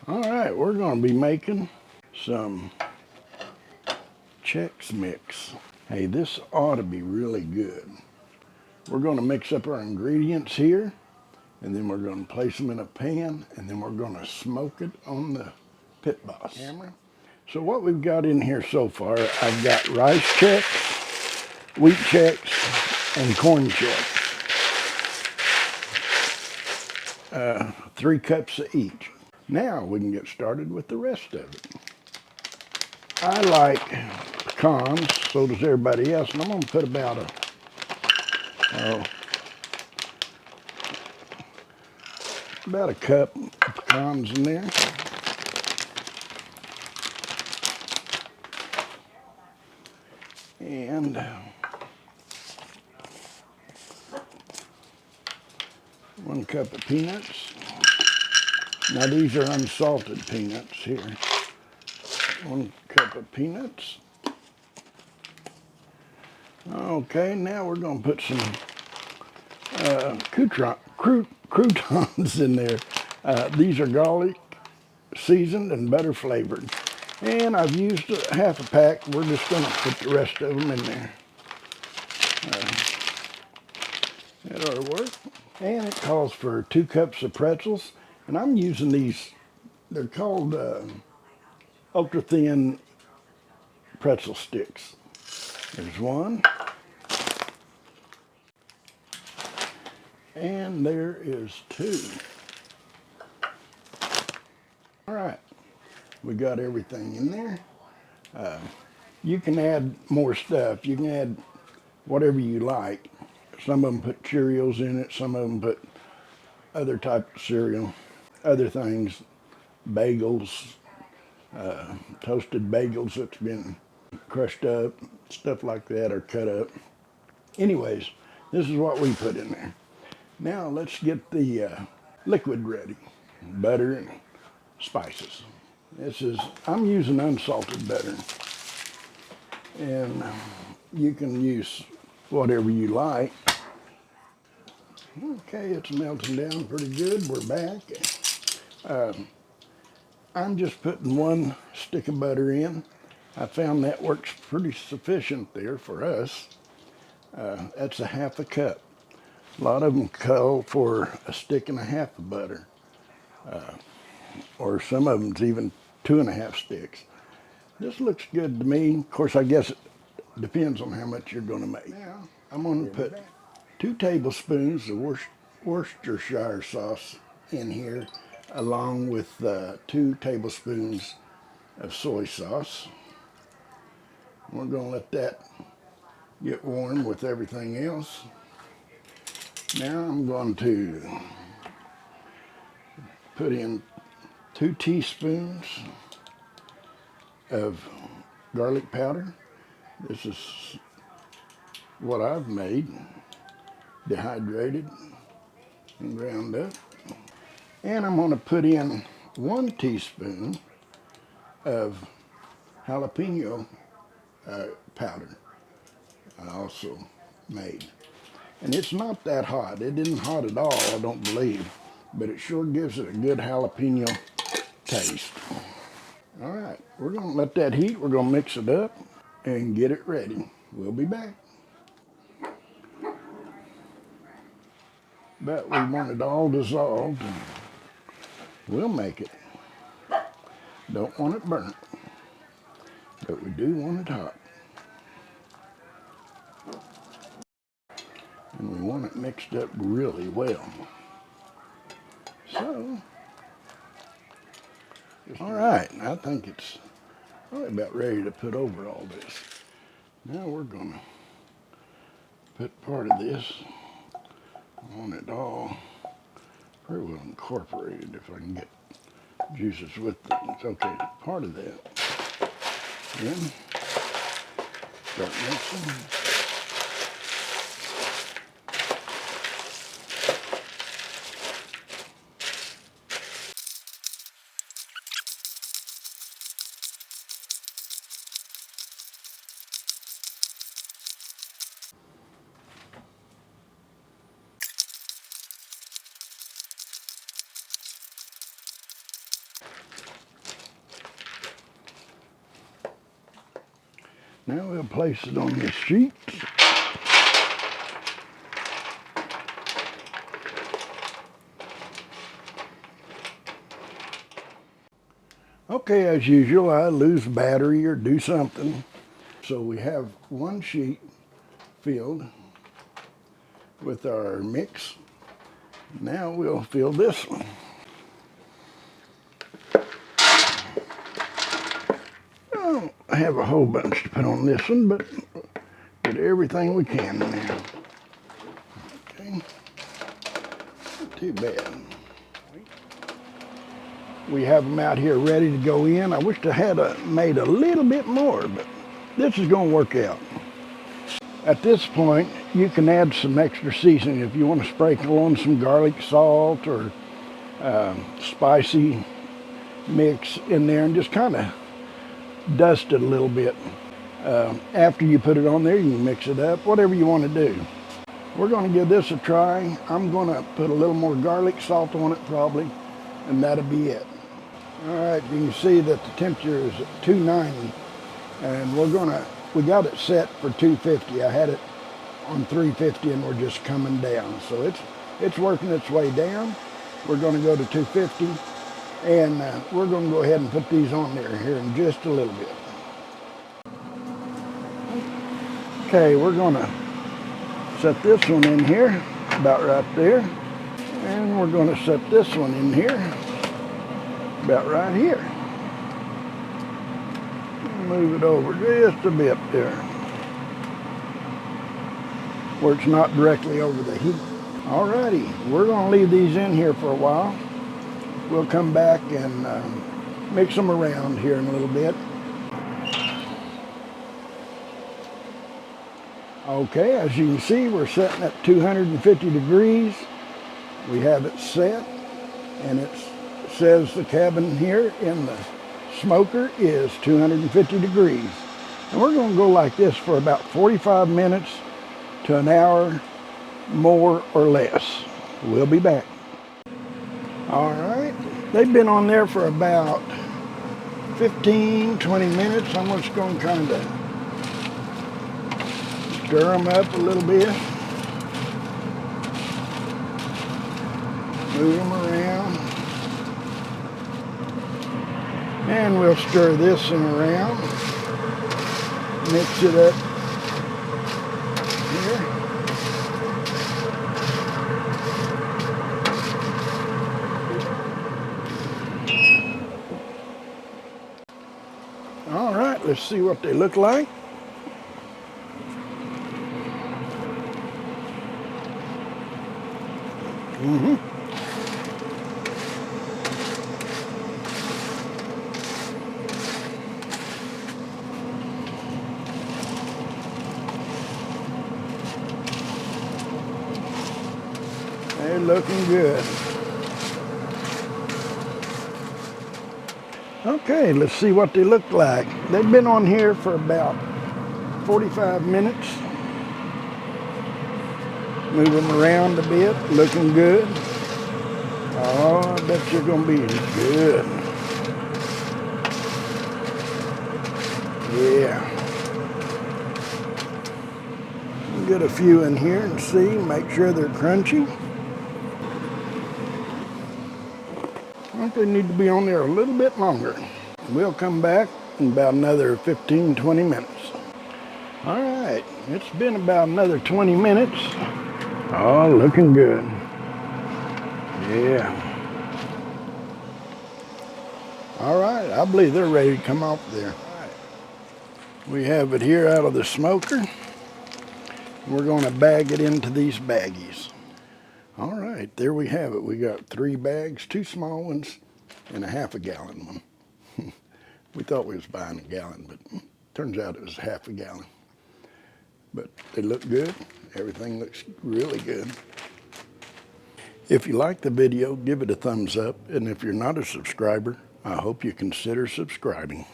All right, we're going to be making some Chex mix. Hey, this ought to be really good. We're going to mix up our ingredients here, and then we're going to place them in a pan, and then we're going to smoke it on the Pit Boss camera. So what we've got in here so far, I've got rice Chex, wheat Chex, and corn Chex. 3 cups of each. Now we can get started with the rest of it. I like pecans, so does everybody else, and I'm going to put about a cup of pecans in there. And 1 cup of peanuts. Now these are unsalted peanuts here. 1 cup of peanuts. Okay, now we're going to put some croutons in there. These are garlic seasoned and butter flavored. And I've used half a pack. We're just going to put the rest of them in there. That ought to work. And it calls for 2 cups of pretzels. And I'm using these, they're called ultra thin pretzel sticks. There's 1. And there is 2. All right, we got everything in there. You can add more stuff. You can add whatever you like. Some of them put Cheerios in it. Some of them put other type of cereal, other things, bagels, toasted bagels that's been crushed up, stuff like that, or cut up. Anyways, this is what we put in there. Now let's get the liquid ready. Butter and spices. I'm using unsalted butter. And you can use whatever you like. Okay, it's melting down pretty good. We're back. I'm just putting 1 stick of butter in. I found that works pretty sufficient there for us. That's a half a cup. A lot of them call for 1.5 sticks of butter. Or some of them's even 2.5 sticks. This looks good to me. Of course, I guess it depends on how much you're going to make. Now, I'm going to put 2 tablespoons of Worcestershire sauce in here, along with 2 tablespoons of soy sauce. We're going to let that get warm with everything else. Now I'm going to put in 2 teaspoons of garlic powder. This is what I've made, dehydrated and ground up. And I'm going to put in 1 teaspoon of jalapeno powder I also made. And it's not that hot. It isn't hot at all, I don't believe, but it sure gives it a good jalapeno taste. All right, we're going to let that heat. We're going to mix it up and get it ready. We'll be back. But we want it all dissolved, and we'll make it. Don't want it burnt, but we do want it hot. And we want it mixed up really well. So, all right, I think it's probably about ready to put over all this. Now we're going to put part of this on it all. Pretty well incorporated if I can get juices with it. It's okay, part of that. Then start mixing. Now we'll place it on this sheet. Okay, as usual, I lose battery or do something. So we have one sheet filled with our mix. Now we'll fill this one. I have a whole bunch to put on this one, but get everything we can now. Okay, not too bad. We have them out here ready to go in. I wish I had made a little bit more, but this is going to work out. At this point, you can add some extra seasoning if you want to sprinkle on some garlic salt or spicy mix in there and just kind of dust it a little bit. After you put it on there, you can mix it up, whatever you want to do. We're going to give this a try. I'm going to put a little more garlic salt on it probably, and that'll be it. All right, you can see that the temperature is at 290, and we got it set for 250. I had it on 350, and we're just coming down. So it's working its way down. We're going to go to 250, and we're going to go ahead and put these on there here in just a little bit. Okay, we're going to set this one in here, about right there, and we're going to set this one in here, about right here. Move it over just a bit there, where it's not directly over the heat. Alrighty, we're going to leave these in here for a while. We'll come back and mix them around here in a little bit. Okay, as you can see, we're setting at 250 degrees. We have it set, and it says the cabin here in the smoker is 250 degrees. And we're going to go like this for about 45 minutes to an hour, more or less. We'll be back. All right, they've been on there for about 15, 20 minutes. I'm just going to kind of stir them up a little bit. Move them around. And we'll stir this one around. Mix it up here. All right, let's see what they look like. They're looking good. Okay, let's see what they look like. They've been on here for about 45 minutes. Move them around a bit, looking good. Oh, I bet you're gonna be good. Yeah. Get a few in here and see, make sure they're crunchy. I think they need to be on there a little bit longer. We'll come back in about another 15, 20 minutes. All right, it's been about another 20 minutes. Oh, looking good. Yeah. All right, I believe they're ready to come off there. All right. We have it here out of the smoker. We're going to bag it into these baggies. All right, there we have it. We got 3 bags, 2 small ones, and a half a gallon one. We thought we was buying a gallon, but turns out it was half a gallon. But they look good. Everything looks really good. If you like the video, give it a thumbs up. And if you're not a subscriber, I hope you consider subscribing.